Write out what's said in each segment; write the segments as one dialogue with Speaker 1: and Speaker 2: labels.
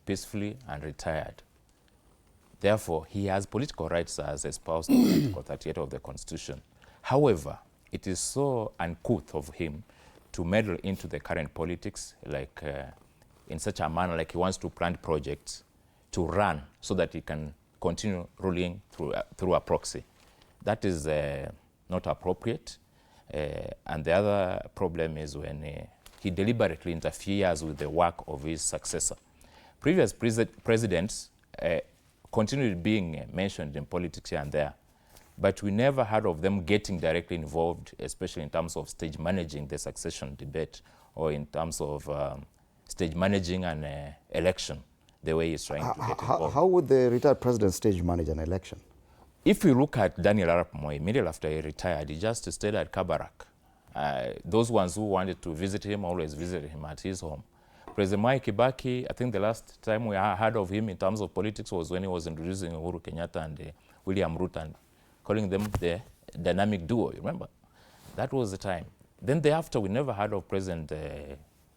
Speaker 1: peacefully and retired. Therefore, he has political rights as espoused in Article 38 of the Constitution. However, it is so uncouth of him to meddle into the current politics, like in such a manner, like he wants to plant projects to run so that he can continue ruling through a proxy. That is not appropriate. And the other problem is when he deliberately interferes with the work of his successor. Previous presidents continued being mentioned in politics here and there, but we never heard of them getting directly involved, especially in terms of stage managing the succession debate or in terms of stage managing an election, the way he's trying to get involved.
Speaker 2: How would the retired president stage manage an election?
Speaker 1: If you look at Daniel Arap Moi, immediately after he retired, he just stayed at Kabarak. Those ones who wanted to visit him always visited him at his home. President Mwai Kibaki, I think the last time we heard of him in terms of politics was when he was introducing Uhuru Kenyatta and William Ruto and calling them the dynamic duo, you remember? That was the time. Then thereafter, we never heard of President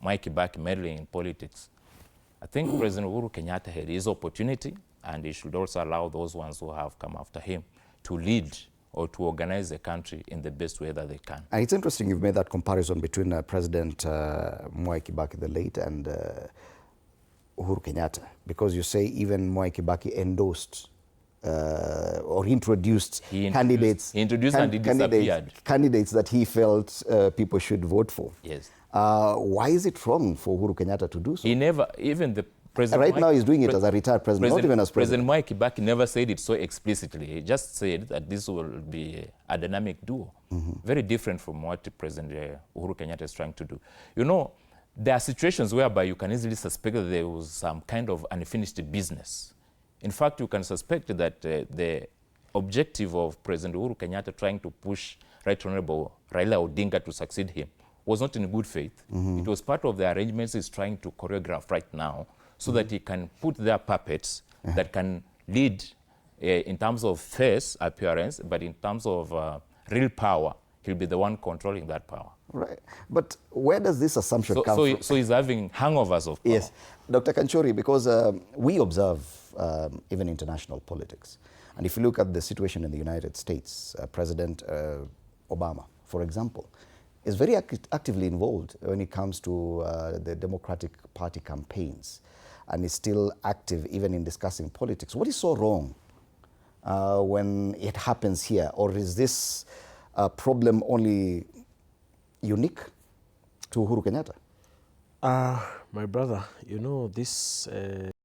Speaker 1: Mwai Kibaki meddling in politics. I think President Uhuru Kenyatta had his opportunity, and he should also allow those ones who have come after him to lead or to organize the country in the best way that they can.
Speaker 2: And it's interesting you've made that comparison between President Mwai Kibaki the late and Uhuru Kenyatta, because you say even Mwai Kibaki endorsed or introduced candidates.
Speaker 1: He introduced and he disappeared.
Speaker 2: Candidates that he felt people should vote for.
Speaker 1: Yes.
Speaker 2: Why is it wrong for Uhuru Kenyatta to do so?
Speaker 1: He never, even the President
Speaker 2: right now he's doing it as a retired president, not even as president.
Speaker 1: President Mwai Kibaki never said it so explicitly. He just said that this will be a dynamic duo. Very different from what President Uhuru Kenyatta is trying to do. You know, there are situations whereby you can easily suspect that there was some kind of unfinished business. In fact, you can suspect that the objective of President Uhuru Kenyatta trying to push Right Honorable Raila Odinga to succeed him was not in good faith. It was part of the arrangements he's trying to choreograph right now, so that he can put their puppets that can lead in terms of face appearance, but in terms of real power, he'll be the one controlling that power.
Speaker 2: Right. But where does this assumption come from?
Speaker 1: So he's having hangovers of power.
Speaker 2: Yes. Dr. Kanchori, because we observe even international politics. And if you look at the situation in the United States, President Obama, for example, is very actively involved when it comes to the Democratic Party campaigns, and is still active even in discussing politics. What is so wrong when it happens here? Or is this problem only unique to Uhuru Kenyatta?
Speaker 3: My brother, you know, this